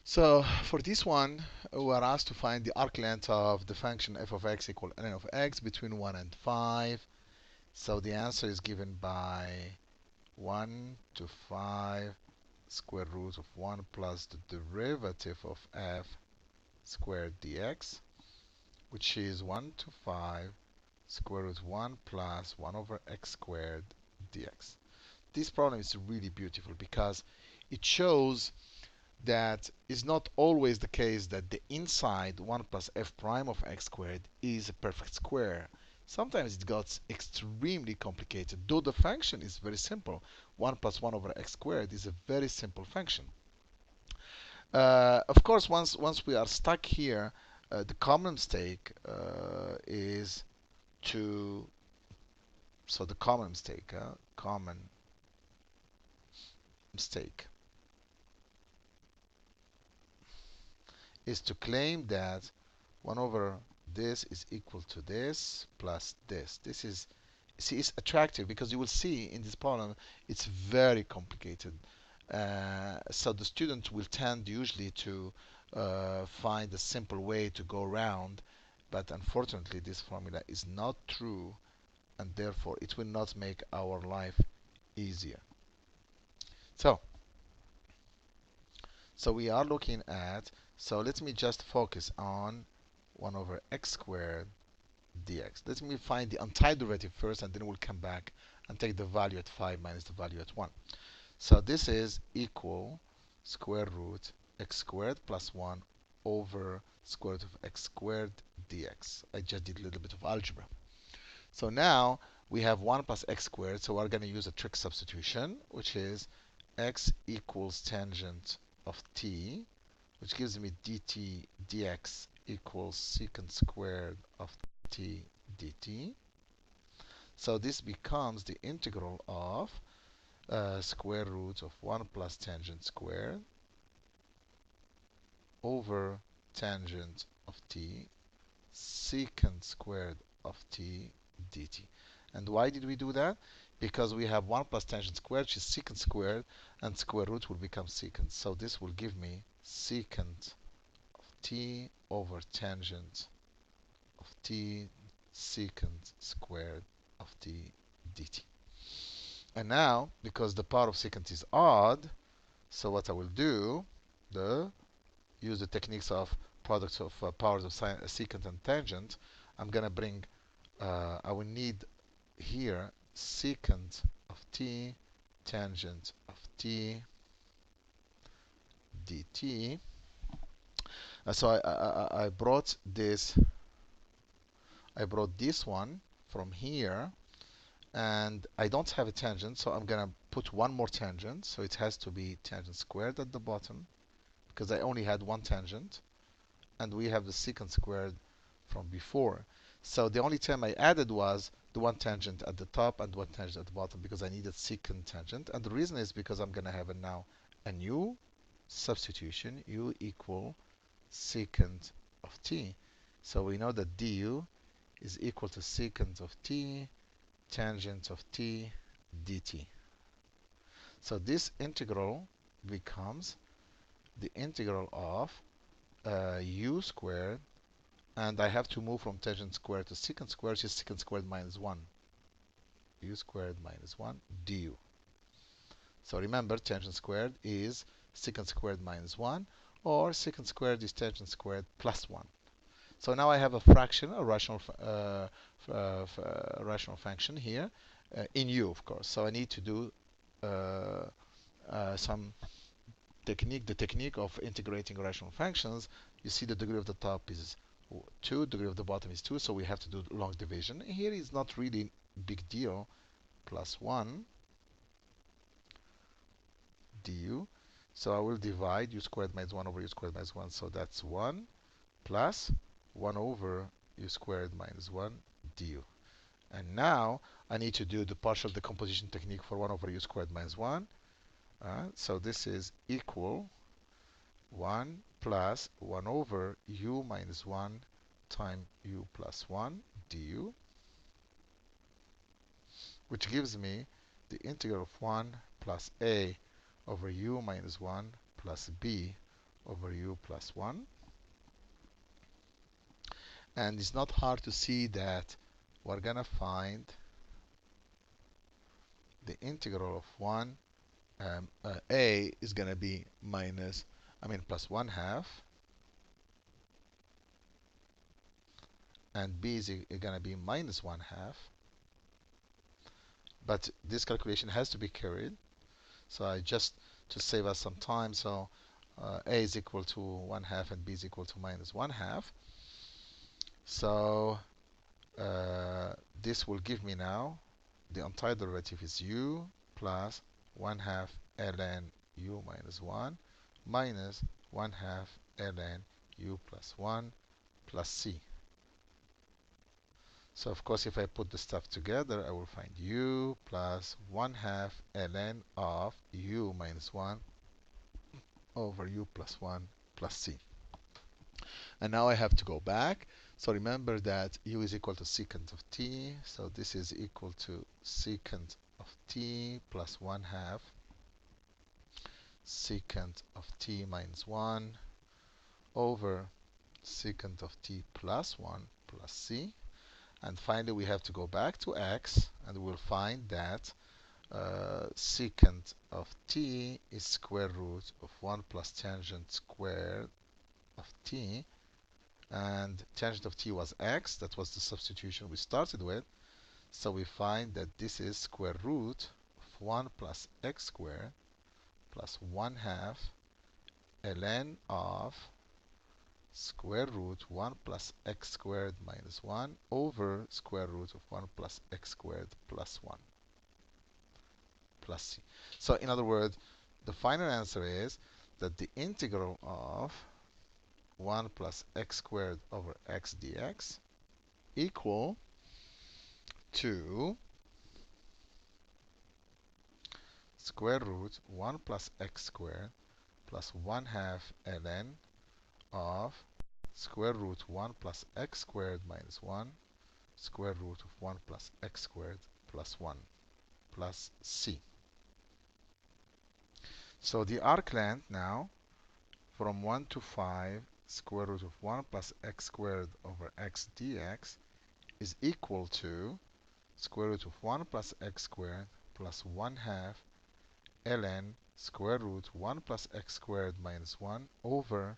So for this one, we are asked to find the arc length of the function f of x equal ln of x between 1 and 5. So the answer is given by 1 to 5 square root of 1 plus the derivative of f squared dx, which is 1 to 5 square root 1 plus 1 over x squared dx. This problem is really beautiful because it shows that it's not always the case that the inside 1 plus f prime of x squared is a perfect square. Sometimes it gets extremely complicated, though the function is very simple. 1 plus 1 over x squared is a very simple function. Of course, once we are stuck here, the common mistake is to, so the common mistake is to claim that 1 over this is equal to this plus this. This is, see, it's attractive because you will see in this problem it's very complicated. So the student will tend usually to find a simple way to go around, but unfortunately this formula is not true, and therefore it will not make our life easier. So we are looking at, so let me just focus on 1 over x squared dx. Let me find the untitled derivative first, and then we'll come back and take the value at 5 minus the value at 1. So this is equal square root x squared plus 1 over square root of x squared dx. I just did a little bit of algebra. So now we have 1 plus x squared, so we're going to use a trig substitution, which is x equals tangent of t, which gives me dt dx equals secant squared of t dt. So this becomes the integral of square root of 1 plus tangent squared over tangent of t secant squared of t dt. And why did we do that? Because we have 1 plus tangent squared, which is secant squared, and square root will become secant. So this will give me secant of t over tangent of t secant squared of t dt. And now, because the power of secant is odd, so what I will do, use the techniques of products of powers of secant and tangent. I'm going to bring, I will need here secant of t tangent of t dt. So I brought this, one from here, and I don't have a tangent, so I'm going to put one more tangent. So it has to be tangent squared at the bottom, because I only had one tangent, and we have the secant squared from before. So the only term I added was the one tangent at the top and one tangent at the bottom, because I needed secant tangent. And the reason is because I'm going to have now a new substitution, u equal secant of t. So we know that du is equal to secant of t tangent of t dt. So this integral becomes the integral of u squared, and I have to move from tangent squared to secant squared, which is secant squared minus 1. U squared minus 1 du. So remember, tangent squared is secant squared minus 1, or secant squared is tangent squared plus 1. So now I have a fraction, a rational function here, in u, of course. So I need to do some technique, the technique of integrating rational functions. You see the degree of the top is 2, degree of the bottom is 2, so we have to do long division. Here is not really big deal, plus 1 du. So I will divide u squared minus 1 over u squared minus 1, so that's 1 plus 1 over u squared minus 1 du. And now I need to do the partial decomposition technique for 1 over u squared minus 1. So this is equal 1 plus 1 over u minus 1 times u plus 1 du, which gives me the integral of 1 plus a over u minus 1 plus b over u plus 1. And it's not hard to see that we're going to find the integral of 1. A is going to be plus 1 half, and B is going to be minus 1 half. But this calculation has to be carried. So I just, to save us some time, so A is equal to 1 half and B is equal to minus 1 half. So this will give me now the untitled derivative is u plus 1 half ln u minus 1 minus 1 half ln u plus 1 plus c. So of course, if I put the stuff together, I will find u plus 1 half ln of u minus 1 over u plus 1 plus c. And now I have to go back. So remember that u is equal to secant of t. So this is equal to secant of t plus 1 half secant of t minus 1 over secant of t plus 1 plus c. And finally, we have to go back to x, and we'll find that secant of t is square root of 1 plus tangent squared of t. And tangent of t was x. That was the substitution we started with. So we find that this is square root of 1 plus x squared plus 1 half ln of square root 1 plus x squared minus 1 over square root of 1 plus x squared plus 1 plus c. So in other words, the final answer is that the integral of 1 plus x squared over x dx equal to square root 1 plus x squared plus 1 half ln of square root 1 plus x squared minus 1 square root of 1 plus x squared plus 1 plus c. So the arc length now from 1 to 5 square root of 1 plus x squared over x dx is equal to square root of 1 plus x squared plus 1 half ln square root 1 plus x squared minus 1 over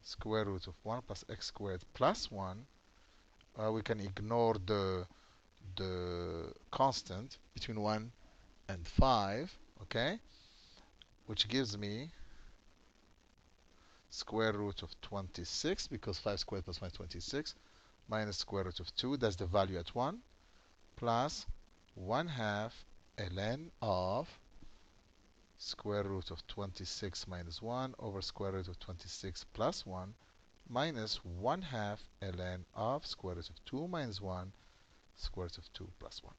square root of 1 plus x squared plus 1. We can ignore the constant between 1 and 5, okay? Which gives me square root of 26, because 5 squared plus 1 is 26, minus square root of 2, that's the value at 1, plus 1 half ln of square root of 26 minus 1 over square root of 26 plus 1 minus 1 half ln of square root of 2 minus 1 square root of 2 plus 1.